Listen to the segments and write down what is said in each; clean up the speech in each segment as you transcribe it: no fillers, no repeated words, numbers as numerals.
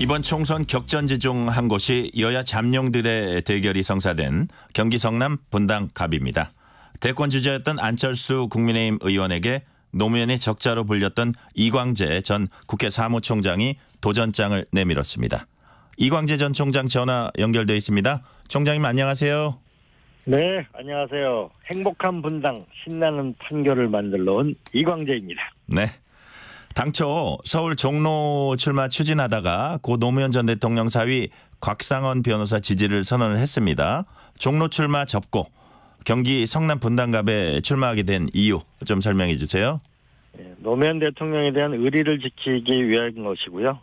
이번 총선 격전지 중 한 곳이 여야 잠룡들의 대결이 성사된 경기 성남 분당갑입니다. 대권 주자였던 안철수 국민의힘 의원에게 노무현의 적자로 불렸던 이광재 전 국회 사무총장이 도전장을 내밀었습니다. 이광재 전 총장 전화 연결돼 있습니다. 총장님 안녕하세요. 네, 안녕하세요. 행복한 분당, 신나는 판결을 만들러 온 이광재입니다. 네. 당초 서울 종로 출마 추진하다가 고 노무현 전 대통령 사위 곽상원 변호사 지지를 선언을 했습니다. 종로 출마 접고 경기 성남 분당갑에 출마하게 된 이유 좀 설명해 주세요. 네, 노무현 대통령에 대한 의리를 지키기 위한 것이고요.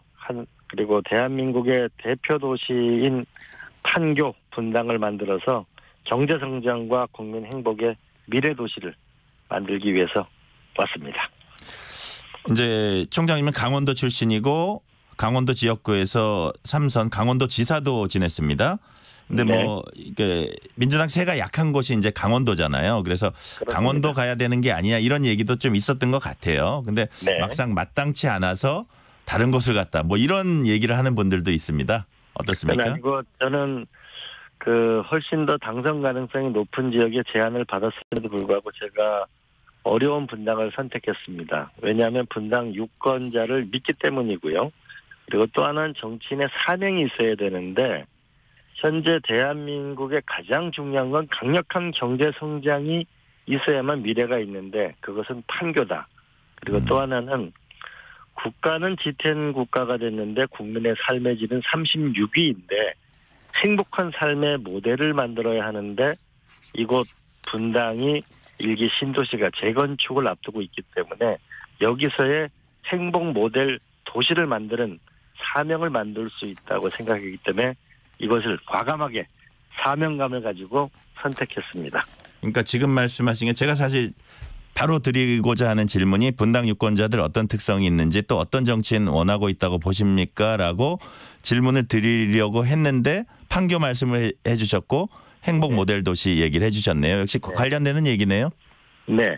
그리고 대한민국의 대표 도시인 판교 분당을 만들어서 경제 성장과 국민 행복의 미래 도시를 만들기 위해서 왔습니다. 이제 총장님은 강원도 출신이고 강원도 지역구에서 3선 강원도 지사도 지냈습니다. 근데 뭐 이게 민주당 세가 약한 곳이 이제 강원도잖아요. 그래서 그렇습니다. 강원도 가야 되는 게 아니냐 이런 얘기도 좀 있었던 것 같아요. 근데 막상 마땅치 않아서 다른 곳을 갔다. 뭐 이런 얘기를 하는 분들도 있습니다. 어떻습니까? 아니고 저는 훨씬 더 당선 가능성이 높은 지역에 제안을 받았음에도 불구하고 제가 어려운 분당을 선택했습니다. 왜냐하면 분당 유권자를 믿기 때문이고요. 그리고 또 하나는 정치인의 사명이 있어야 되는데 현재 대한민국의 가장 중요한 건 강력한 경제 성장이 있어야만 미래가 있는데 그것은 판교다. 그리고 또 하나는 국가는 G10 국가가 됐는데 국민의 삶의 질은 36위인데 행복한 삶의 모델을 만들어야 하는데 이곳 분당이 일기 신도시가 재건축을 앞두고 있기 때문에 여기서의 행복 모델 도시를 만드는 사명을 만들 수 있다고 생각하기 때문에 이것을 과감하게 사명감을 가지고 선택했습니다. 그러니까 지금 말씀하신 게 제가 사실 바로 드리고자 하는 질문이 분당 유권자들 어떤 특성이 있는지 또 어떤 정치인 원하고 있다고 보십니까? 라고 질문을 드리려고 했는데 판교 말씀을 해 주셨고 행복 모델 도시 얘기를 해 주셨네요. 역시 관련되는 얘기네요. 네.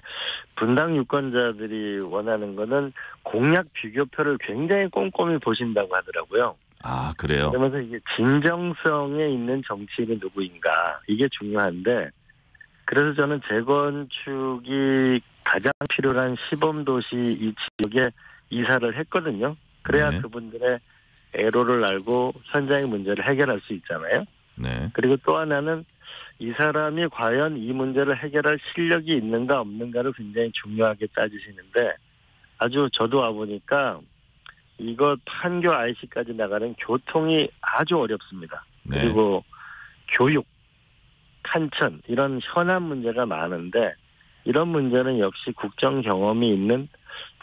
분당 유권자들이 원하는 거는 공약 비교표를 굉장히 꼼꼼히 보신다고 하더라고요. 아, 그래요? 그러면서 이게 진정성에 있는 정치인이 누구인가 이게 중요한데 그래서 저는 재건축이 가장 필요한 시범도시 이 지역에 이사를 했거든요. 그래야 그분들의 애로를 알고 현장의 문제를 해결할 수 있잖아요. 네. 그리고 또 하나는 이 사람이 과연 이 문제를 해결할 실력이 있는가 없는가를 굉장히 중요하게 따지시는데 아주 저도 와보니까 이거 판교 IC까지 나가는 교통이 아주 어렵습니다. 네. 그리고 교육, 탄천 이런 현안 문제가 많은데 이런 문제는 역시 국정 경험이 있는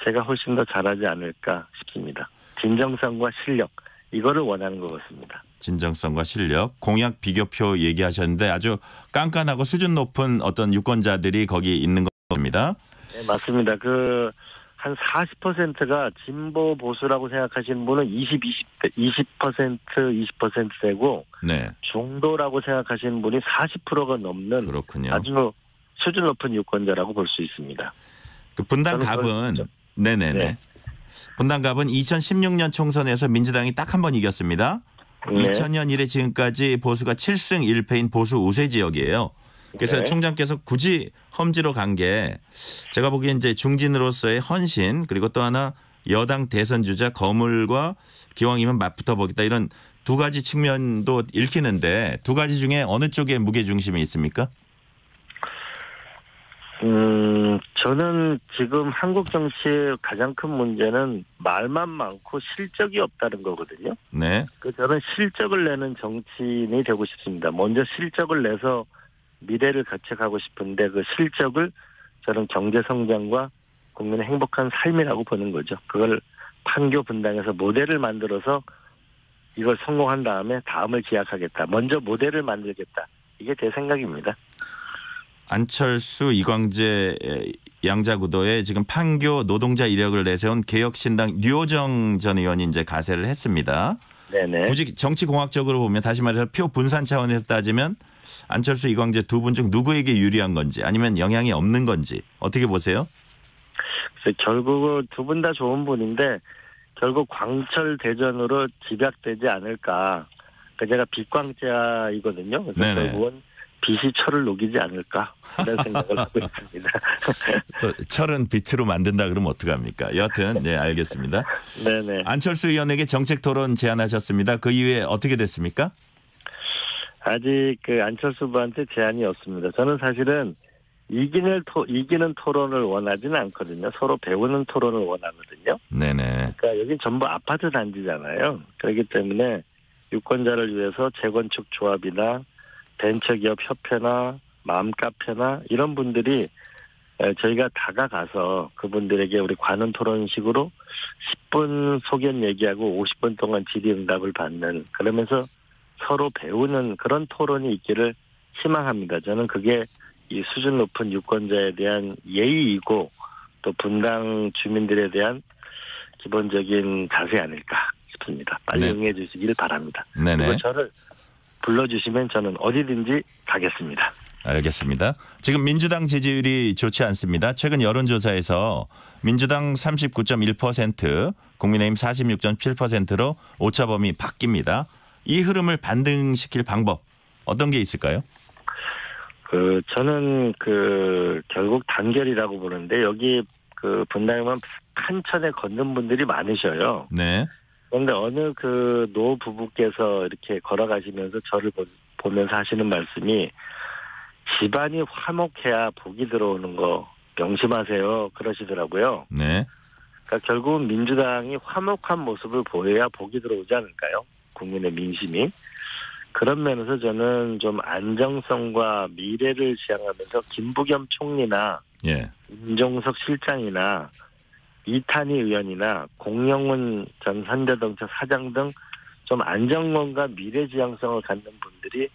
제가 훨씬 더 잘하지 않을까 싶습니다. 진정성과 실력 이거를 원하는 것 같습니다. 진정성과 실력, 공약 비교표 얘기하셨는데 아주 깐깐하고 수준 높은 어떤 유권자들이 거기 있는 겁니다. 네, 맞습니다. 한 40%가 진보 보수라고 생각하시는 분은 20% 되고 네. 중도라고 생각하시는 분이 40%가 넘는 그렇군요. 아주 수준 높은 유권자라고 볼 수 있습니다. 그 분당갑은 네네네. 분당갑은 2016년 총선에서 민주당이 딱 한 번 이겼습니다. 2000년 이래 지금까지 보수가 7승 1패인 보수 우세 지역이에요. 그래서 총장께서 굳이 험지로 간 게 제가 보기엔 이제 중진으로서의 헌신 그리고 또 하나 여당 대선 주자 거물과 기왕이면 맞붙어 보겠다 이런 두 가지 측면도 읽히는데 두 가지 중에 어느 쪽에 무게중심이 있습니까? 저는 지금 한국 정치의 가장 큰 문제는 말만 많고 실적이 없다는 거거든요. 네. 저는 실적을 내는 정치인이 되고 싶습니다. 먼저 실적을 내서 미래를 가책하고 싶은데 그 실적을 저는 경제 성장과 국민의 행복한 삶이라고 보는 거죠. 그걸 판교 분당에서 모델을 만들어서 이걸 성공한 다음에 다음을 기약하겠다. 먼저 모델을 만들겠다. 이게 제 생각입니다. 안철수, 이광재 양자구도에 지금 판교 노동자 이력을 내세운 개혁신당 류호정 전 의원이 이제 가세를 했습니다. 네네. 굳이 정치공학적으로 보면 다시 말해서 표 분산 차원에서 따지면 안철수, 이광재 두 분 중 누구에게 유리한 건지 아니면 영향이 없는 건지 어떻게 보세요? 그래서 결국은 두 분 다 좋은 분인데 결국 광철 대전으로 집약되지 않을까. 제가 빛광자이거든요. 그래서 네네. 결국은 빛이 철을 녹이지 않을까 이런 생각을 하고 있습니다. 또 철은 빛으로 만든다 그러면 어떡합니까? 여하튼 네, 알겠습니다. 네네. 안철수 의원에게 정책 토론 제안하셨습니다. 그 이후에 어떻게 됐습니까? 아직 안철수 후보한테 제안이 없습니다. 저는 사실은 이기는 토론을 원하지는 않거든요. 서로 배우는 토론을 원하거든요. 네네. 그러니까 여긴 전부 아파트 단지잖아요. 그렇기 때문에 유권자를 위해서 재건축 조합이나 벤처기업 협회나 맘카페나 이런 분들이 저희가 다가가서 그분들에게 우리 관훈 토론식으로 10분 소견 얘기하고 50분 동안 질의응답을 받는, 그러면서 서로 배우는 그런 토론이 있기를 희망합니다. 저는 그게 이 수준 높은 유권자에 대한 예의이고 또 분당 주민들에 대한 기본적인 자세 아닐까 싶습니다. 빨리 네. 응해 주시길 바랍니다. 네네. 그리고 저를 불러주시면 저는 어디든지 가겠습니다. 알겠습니다. 지금 민주당 지지율이 좋지 않습니다. 최근 여론조사에서 민주당 39.1%, 국민의힘 46.7%로 오차범위 바뀝니다. 이 흐름을 반등시킬 방법 어떤 게 있을까요? 저는 결국 단결이라고 보는데 여기 분당에만 한천에 걷는 분들이 많으셔요. 네. 그런데 어느 노 부부께서 이렇게 걸어가시면서 저를 보면서 하시는 말씀이 집안이 화목해야 복이 들어오는 거 명심하세요. 그러시더라고요. 네. 그러니까 결국은 민주당이 화목한 모습을 보여야 복이 들어오지 않을까요? 국민의 민심이. 그런 면에서 저는 좀 안정성과 미래를 지향하면서 김부겸 총리나 예. 임종석 실장이나 이탄희 의원이나 공영훈 전 현대자동차 사장 등 좀 안정론과 미래지향성을 갖는 분들이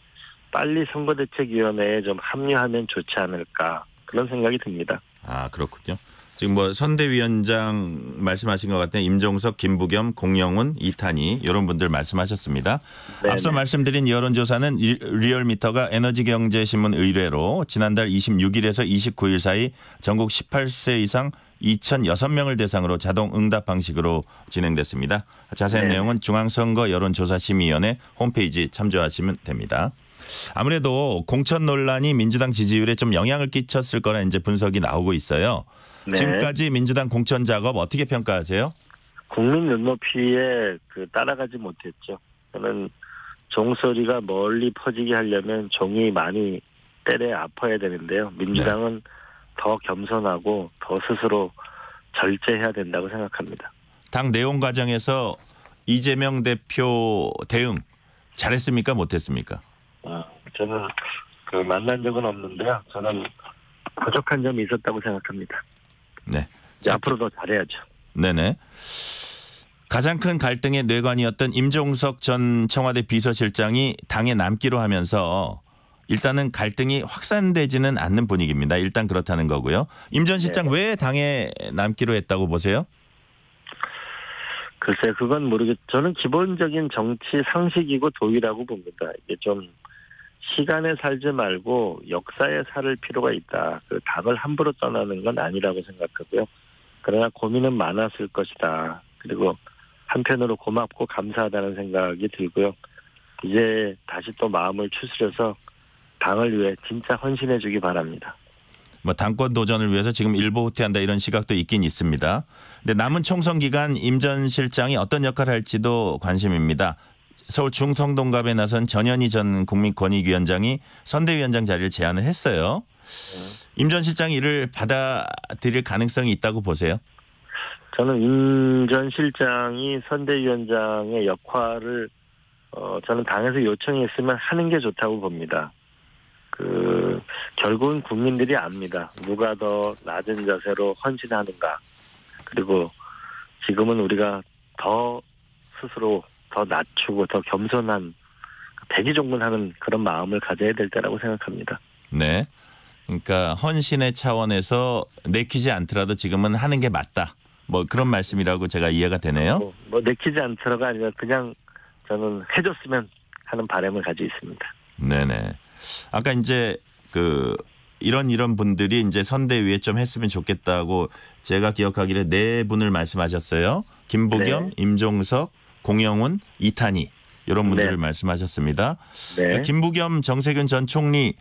빨리 선거대책위원회에 좀 합류하면 좋지 않을까 그런 생각이 듭니다. 아, 그렇군요. 지금 뭐 선대위원장 말씀하신 것 같아요. 임종석, 김부겸, 공영훈, 이탄희 이런 분들 말씀하셨습니다. 네네. 앞서 말씀드린 여론조사는 리얼미터가 에너지경제신문 의뢰로 지난달 26일에서 29일 사이 전국 18세 이상 2,006명을 대상으로 자동 응답 방식으로 진행됐습니다. 자세한 내용은 중앙선거 여론조사심의위원회 홈페이지 참조하시면 됩니다. 아무래도 공천 논란이 민주당 지지율에 좀 영향을 끼쳤을 거라 이제 분석이 나오고 있어요. 네. 지금까지 민주당 공천 작업 어떻게 평가하세요? 국민 눈높이에 따라가지 못했죠. 저는 종소리가 멀리 퍼지게 하려면 종이 많이 때려 아파야 되는데요. 민주당은 더 겸손하고 더 스스로 절제해야 된다고 생각합니다. 당 내용 과정에서 이재명 대표 대응 잘했습니까? 못했습니까? 저는 만난 적은 없는데요. 저는 부족한 점이 있었다고 생각합니다. 네. 이제 앞으로 더 잘해야죠. 네네. 가장 큰 갈등의 뇌관이었던 임종석 전 청와대 비서실장이 당에 남기로 하면서 일단은 갈등이 확산되지는 않는 분위기입니다. 일단 그렇다는 거고요. 임 전 실장 왜 당에 남기로 했다고 보세요? 글쎄요. 그건 모르겠죠. 저는 기본적인 정치 상식이고 도의라고 봅니다. 이게 좀 시간에 살지 말고 역사에 살 필요가 있다. 당을 함부로 떠나는 건 아니라고 생각하고요. 그러나 고민은 많았을 것이다. 그리고 한편으로 고맙고 감사하다는 생각이 들고요. 이제 다시 또 마음을 추스려서 당을 위해 진짜 헌신해 주기 바랍니다. 뭐 당권 도전을 위해서 지금 일보 후퇴한다 이런 시각도 있긴 있습니다. 근데 남은 총선 기간 임 전 실장이 어떤 역할을 할지도 관심입니다. 서울 중성동갑에 나선 전현희 전 국민권익위원장이 선대위원장 자리를 제안을 했어요. 임 전 실장이 이를 받아들일 가능성이 있다고 보세요? 저는 임 전 실장이 선대위원장의 역할을 저는 당에서 요청이 있으면 하는 게 좋다고 봅니다. 결국은 국민들이 압니다. 누가 더 낮은 자세로 헌신하는가. 그리고 지금은 우리가 더 스스로 더 낮추고 더 겸손한 대기종군하는 그런 마음을 가져야 될 때라고 생각합니다. 네. 그러니까 헌신의 차원에서 내키지 않더라도 지금은 하는 게 맞다. 뭐 그런 말씀이라고 제가 이해가 되네요. 뭐 내키지 않더라가 아니라 그냥 저는 해줬으면 하는 바람을 가지고 있습니다. 네네. 아까 이제 이런 분들이 이제 선대위에 좀 했으면 좋겠다고 제가 기억하기를 네 분을 말씀하셨어요. 김부겸, 임종석, 공영훈, 이탄희 이런 분들을 말씀하셨습니다. 그러니까 김부겸, 정세균 전 총리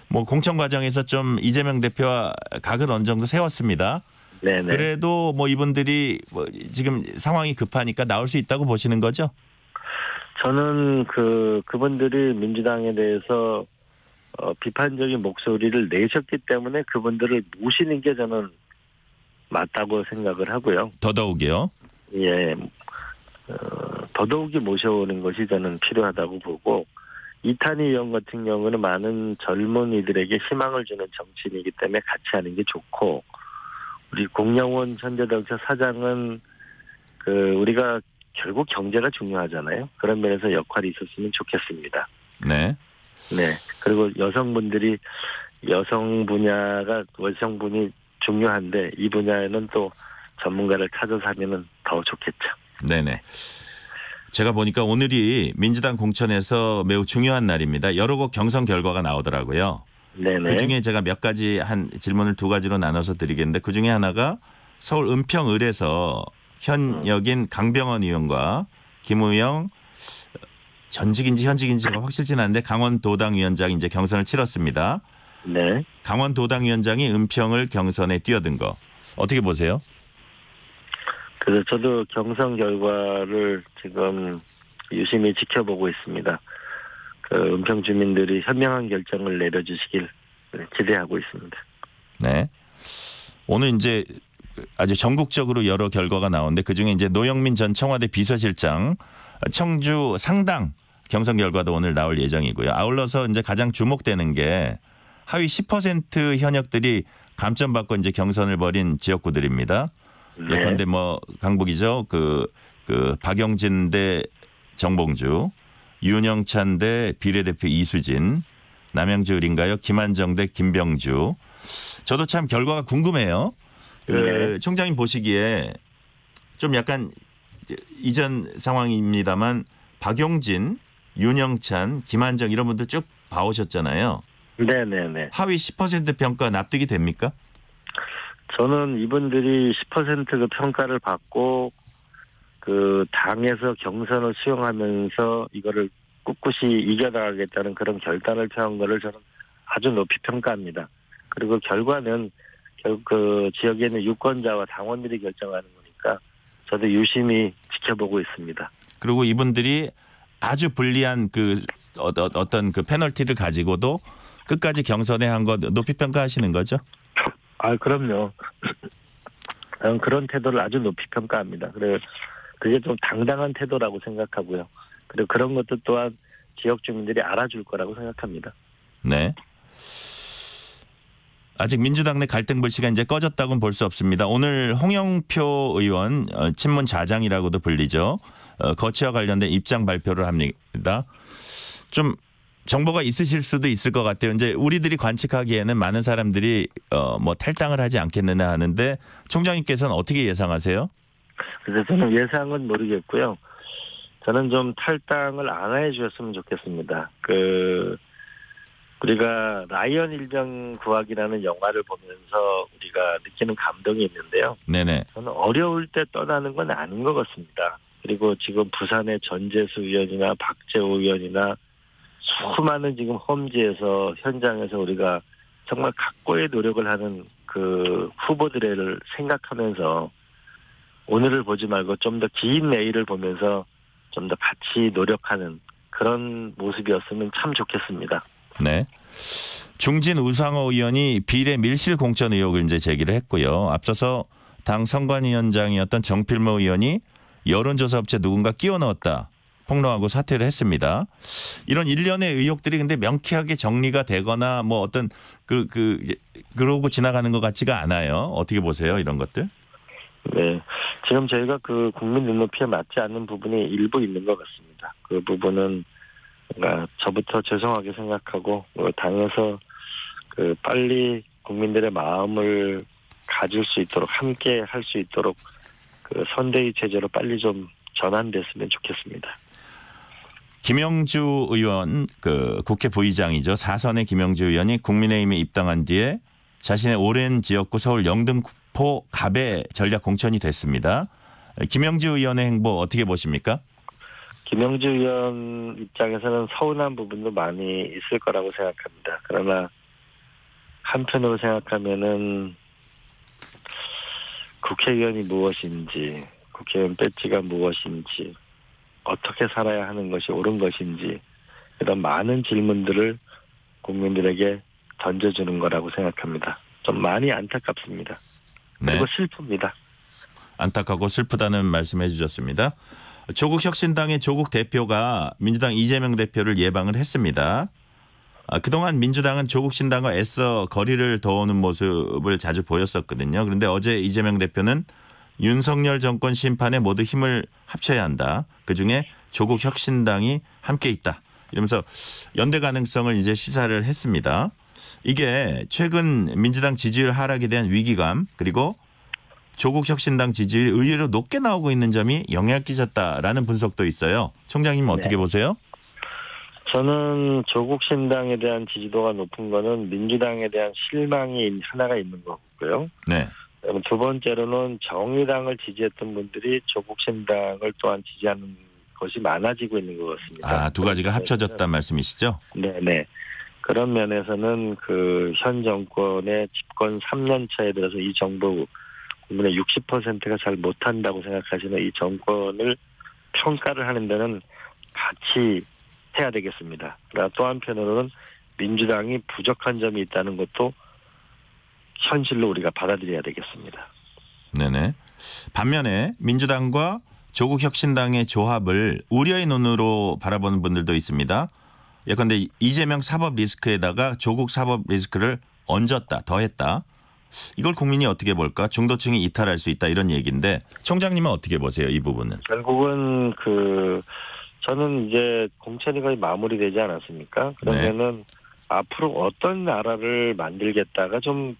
뭐 공천 과정에서 좀 이재명 대표와 각을 어느 정도 세웠습니다. 그래도 뭐 이분들이 뭐 지금 상황이 급하니까 나올 수 있다고 보시는 거죠? 저는 그분들이 민주당에 대해서 비판적인 목소리를 내셨기 때문에 그분들을 모시는 게 저는 맞다고 생각을 하고요. 더더욱이요? 예. 더더욱이 모셔오는 것이 저는 필요하다고 보고, 이탄희 의원 같은 경우는 많은 젊은이들에게 희망을 주는 정치인이기 때문에 같이 하는 게 좋고, 우리 공영훈 현대자동차 사장은 우리가 결국 경제가 중요하잖아요. 그런 면에서 역할이 있었으면 좋겠습니다. 네. 네. 그리고 여성분이 중요한데 이 분야에는 또 전문가를 찾아서 하면은 더 좋겠죠. 네네. 제가 보니까 오늘이 민주당 공천에서 매우 중요한 날입니다. 여러 곳 경선 결과가 나오더라고요. 네네. 그중에 제가 몇 가지 질문을 두 가지로 나눠서 드리겠는데 그중에 하나가 서울 은평을에서 현역인 강병원 의원과 김우영 전직인지 현직인지가 확실치 않은데 강원도당 위원장이 이제 경선을 치렀습니다. 네. 강원도당 위원장이 은평을 경선에 뛰어든 거 어떻게 보세요? 그래서 저도 경선 결과를 지금 유심히 지켜보고 있습니다. 은평 주민들이 현명한 결정을 내려주시길 기대하고 있습니다. 네. 오늘 이제 아주 전국적으로 여러 결과가 나오는데 그중에 이제 노영민 전 청와대 비서실장 청주 상당 경선 결과도 오늘 나올 예정이고요. 아울러서 이제 가장 주목되는 게 하위 10% 현역들이 감점받고 이제 경선을 벌인 지역구들입니다. 네. 예컨대 뭐 강북이죠. 박영진 대 정봉주, 윤영찬 대 비례대표 이수진, 남양주을인가요? 김한정 대 김병주. 저도 참 결과가 궁금해요. 총장님 보시기에 좀 약간 이전 상황입니다만 박용진, 윤영찬, 김한정 이런 분들 쭉 봐오셨잖아요. 네네네. 하위 10% 평가 납득이 됩니까? 저는 이분들이 10% 평가를 받고 당에서 경선을 수용하면서 이거를 꿋꿋이 이겨나가겠다는 그런 결단을 펴온 거를 저는 아주 높이 평가합니다. 그리고 결과는 결국 지역에 있는 유권자와 당원들이 결정하는 거니까 저도 유심히 지켜보고 있습니다. 그리고 이분들이 아주 불리한 어떤 페널티를 가지고도 끝까지 경선에 한 거 높이 평가하시는 거죠? 그럼요. 그런 태도를 아주 높이 평가합니다. 그게 좀 당당한 태도라고 생각하고요. 그리고 그런 것도 또한 지역 주민들이 알아줄 거라고 생각합니다. 네. 아직 민주당 내 갈등 불씨가 이제 꺼졌다고는 볼 수 없습니다. 오늘 홍영표 의원 친문 좌장이라고도 불리죠. 거치와 관련된 입장 발표를 합니다. 좀 정보가 있으실 수도 있을 것 같아요. 이제 우리들이 관측하기에는 많은 사람들이 뭐 탈당을 하지 않겠느냐 하는데 총장님께서는 어떻게 예상하세요? 그래서 저는 예상은 모르겠고요. 저는 좀 탈당을 안 해주셨으면 좋겠습니다. 우리가 라이언 일병 구하기라는 영화를 보면서 우리가 느끼는 감동이 있는데요. 네네. 저는 어려울 때 떠나는 건 아닌 것 같습니다. 그리고 지금 부산의 전재수 의원이나 박재호 의원이나 수많은 지금 험지에서 현장에서 우리가 정말 각고의 노력을 하는 후보들을 생각하면서 오늘을 보지 말고 좀 더 긴 내일을 보면서 좀 더 같이 노력하는 그런 모습이었으면 참 좋겠습니다. 네. 중진 우상호 의원이 비례 밀실 공천 의혹을 이제 제기를 했고요. 앞서서 당 선관위원장이었던 정필모 의원이 여론조사 업체 누군가 끼워 넣었다 폭로하고 사퇴를 했습니다. 이런 일련의 의혹들이 근데 명쾌하게 정리가 되거나 뭐 어떤 그러고 지나가는 것 같지가 않아요. 어떻게 보세요, 이런 것들? 네, 지금 저희가 국민 눈높이에 맞지 않는 부분이 일부 있는 것 같습니다. 그 부분은 저부터 죄송하게 생각하고 당에서 빨리 국민들의 마음을 가질 수 있도록 함께 할 수 있도록 선대위 체제로 빨리 좀 전환됐으면 좋겠습니다. 김영주 의원 국회 부의장이죠. 4선의 김영주 의원이 국민의힘에 입당한 뒤에 자신의 오랜 지역구 서울 영등포 갑에 전략 공천이 됐습니다. 김영주 의원의 행보 어떻게 보십니까? 김영주 의원 입장에서는 서운한 부분도 많이 있을 거라고 생각합니다. 그러나 한편으로 생각하면은 국회의원이 무엇인지, 국회의원 배지가 무엇인지, 어떻게 살아야 하는 것이 옳은 것인지 이런 많은 질문들을 국민들에게 던져주는 거라고 생각합니다. 좀 많이 안타깝습니다. 그리고 네. 슬픕니다. 안타깝고 슬프다는 말씀해 주셨습니다. 조국 혁신당의 조국 대표가 민주당 이재명 대표를 예방을 했습니다. 그동안 민주당은 조국 신당과 애써 거리를 더우는 모습을 자주 보였었거든요. 그런데 어제 이재명 대표는 윤석열 정권 심판에 모두 힘을 합쳐야 한다. 그중에 조국 혁신당이 함께 있다. 이러면서 연대 가능성을 이제 시사를 했습니다. 이게 최근 민주당 지지율 하락에 대한 위기감 그리고 조국 혁신당 지지율이 의외로 높게 나오고 있는 점이 영향을 끼쳤다라는 분석도 있어요. 총장님 어떻게 보세요? 저는 조국 신당에 대한 지지도가 높은 거는 민주당에 대한 실망이 하나가 있는 거고요. 네. 두 번째로는 정의당을 지지했던 분들이 조국 신당을 또한 지지하는 것이 많아지고 있는 것 같습니다. 두 가지가 합쳐졌다는 말씀이시죠? 네네. 그런 면에서는 그 현 정권의 집권 3년 차에 들어서 이 정부 국민의 60%가 잘 못한다고 생각하시는 이 정권을 평가를 하는 데는 같이 해야 되겠습니다. 그러나 또 한편으로는 민주당이 부족한 점이 있다는 것도 현실로 우리가 받아들여야 되겠습니다. 네네. 반면에 민주당과 조국 혁신당의 조합을 우려의 눈으로 바라보는 분들도 있습니다. 예컨대 이재명 사법 리스크에다가 조국 사법 리스크를 얹었다, 더했다. 이걸 국민이 어떻게 볼까? 중도층이 이탈할 수 있다 이런 얘기인데 총장님은 어떻게 보세요? 이 부분은. 결국은 저는 이제 공천이 거의 마무리되지 않았습니까? 그러면은 앞으로 어떤 나라를 만들겠다가 좀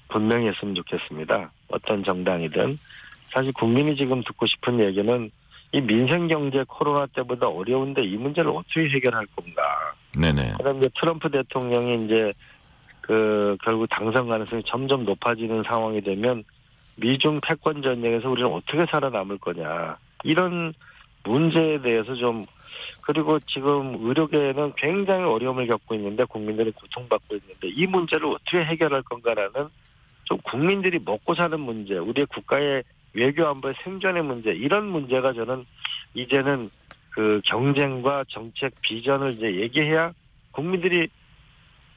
분명히 했으면 좋겠습니다. 어떤 정당이든. 사실 국민이 지금 듣고 싶은 얘기는 이 민생경제 코로나 때보다 어려운데 이 문제를 어떻게 해결할 건가. 네네. 그다음에 이제 트럼프 대통령이 이제 결국 당선 가능성이 점점 높아지는 상황이 되면 미중 패권 전쟁에서 우리는 어떻게 살아남을 거냐. 이런 문제에 대해서 좀 그리고 지금 의료계는 굉장히 어려움을 겪고 있는데 국민들이 고통받고 있는데 이 문제를 어떻게 해결할 건가라는 좀 국민들이 먹고 사는 문제, 우리의 국가의 외교 안보의 생존의 문제 이런 문제가 저는 이제는 그 경쟁과 정책 비전을 이제 얘기해야 국민들이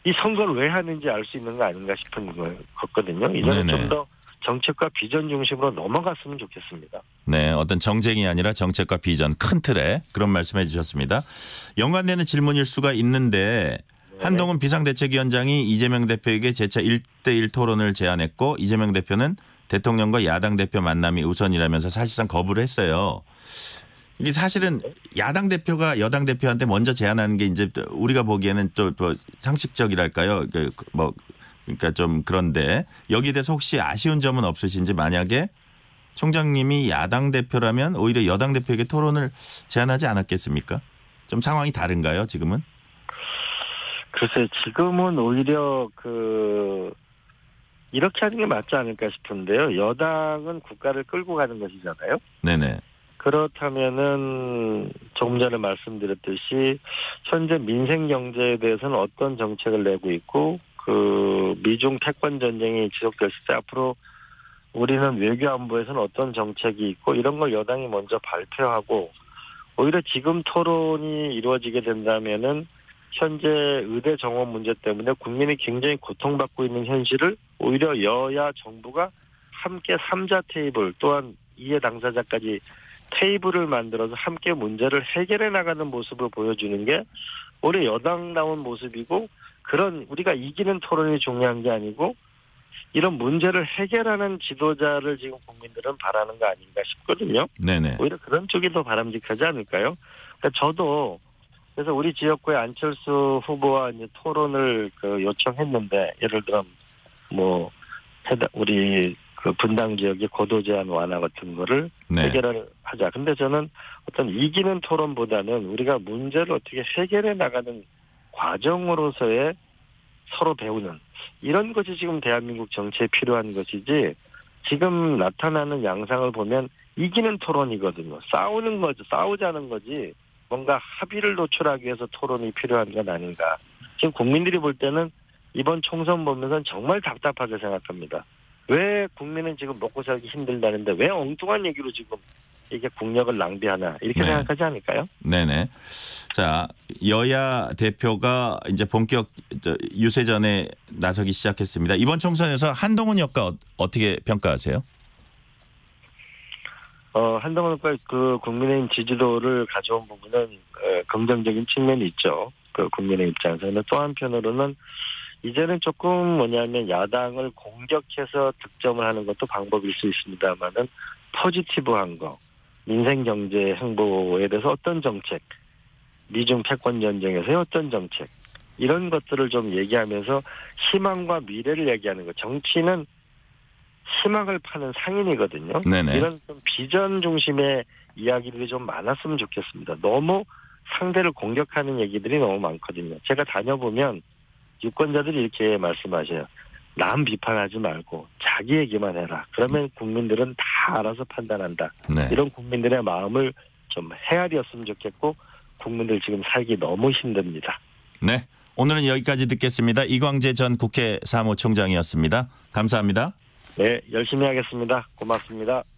이 선거를 왜 하는지 알 수 있는 거 아닌가 싶은 거거든요. 이제는 좀 더 정책과 비전 중심으로 넘어갔으면 좋겠습니다. 네, 어떤 정쟁이 아니라 정책과 비전 큰 틀에 그런 말씀해 주셨습니다. 연관되는 질문일 수가 있는데 한동훈 비상대책위원장이 이재명 대표에게 재차 1대1 토론을 제안했고 이재명 대표는 대통령과 야당 대표 만남이 우선이라면서 사실상 거부를 했어요. 이게 사실은 야당 대표가 여당 대표한테 먼저 제안하는 게 이제 우리가 보기에는 또 상식적이랄까요? 그러니까 좀 그런데 여기에 대해서 혹시 아쉬운 점은 없으신지 만약에 총장님이 야당 대표라면 오히려 여당 대표에게 토론을 제안하지 않았겠습니까? 좀 상황이 다른가요, 지금은? 글쎄, 지금은 오히려 이렇게 하는 게 맞지 않을까 싶은데요. 여당은 국가를 끌고 가는 것이잖아요. 네네. 그렇다면은 조금 전에 말씀드렸듯이 현재 민생 경제에 대해서는 어떤 정책을 내고 있고 미중 패권 전쟁이 지속됐을 때 앞으로 우리는 외교 안보에서는 어떤 정책이 있고 이런 걸 여당이 먼저 발표하고 오히려 지금 토론이 이루어지게 된다면은 현재 의대 정원 문제 때문에 국민이 굉장히 고통받고 있는 현실을 오히려 여야 정부가 함께 3자 테이블 또한 이해 당사자까지 테이블을 만들어서 함께 문제를 해결해 나가는 모습을 보여주는 게 오히려 여당다운 모습이고 그런 우리가 이기는 토론이 중요한 게 아니고 이런 문제를 해결하는 지도자를 지금 국민들은 바라는 거 아닌가 싶거든요. 네네. 오히려 그런 쪽이 더 바람직하지 않을까요? 그러니까 저도 그래서 우리 지역구의 안철수 후보와 이제 토론을 요청했는데 예를 들어 우리 분당 지역의 고도 제한 완화 같은 거를 해결을 하자. 근데 저는 어떤 이기는 토론보다는 우리가 문제를 어떻게 해결해 나가는 과정으로서의 서로 배우는 이런 것이 지금 대한민국 정치에 필요한 것이지 지금 나타나는 양상을 보면 이기는 토론이거든요. 싸우는 거죠. 싸우자는 거지. 뭔가 합의를 도출하기 위해서 토론이 필요한 건 아닌가. 지금 국민들이 볼 때는 이번 총선 보면서 정말 답답하게 생각합니다. 왜 국민은 지금 먹고 살기 힘들다는데 왜 엉뚱한 얘기로 지금 이게 국력을 낭비하나 이렇게 네. 생각하지 않을까요? 네네. 자, 여야 대표가 이제 본격 유세전에 나서기 시작했습니다. 이번 총선에서 한동훈 여과 어떻게 평가하세요? 한동훈 의원 그 국민의힘 지지도를 가져온 부분은 긍정적인 측면이 있죠. 그 국민의 입장에서는 또 한편으로는 이제는 조금 뭐냐면 야당을 공격해서 득점을 하는 것도 방법일 수 있습니다만은 포지티브한 거, 민생 경제 행보에 대해서 어떤 정책, 미중 패권 전쟁에서의 어떤 정책 이런 것들을 좀 얘기하면서 희망과 미래를 얘기하는 거. 정치는 희망을 파는 상인이거든요. 네네. 이런 좀 비전 중심의 이야기들이 좀 많았으면 좋겠습니다. 너무 상대를 공격하는 얘기들이 너무 많거든요. 제가 다녀보면 유권자들이 이렇게 말씀하셔요. 남 비판하지 말고 자기 얘기만 해라. 그러면 국민들은 다 알아서 판단한다. 네. 이런 국민들의 마음을 좀 헤아렸으면 좋겠고 국민들 지금 살기 너무 힘듭니다. 네. 오늘은 여기까지 듣겠습니다. 이광재 전 국회 사무총장이었습니다. 감사합니다. 네, 열심히 하겠습니다. 고맙습니다.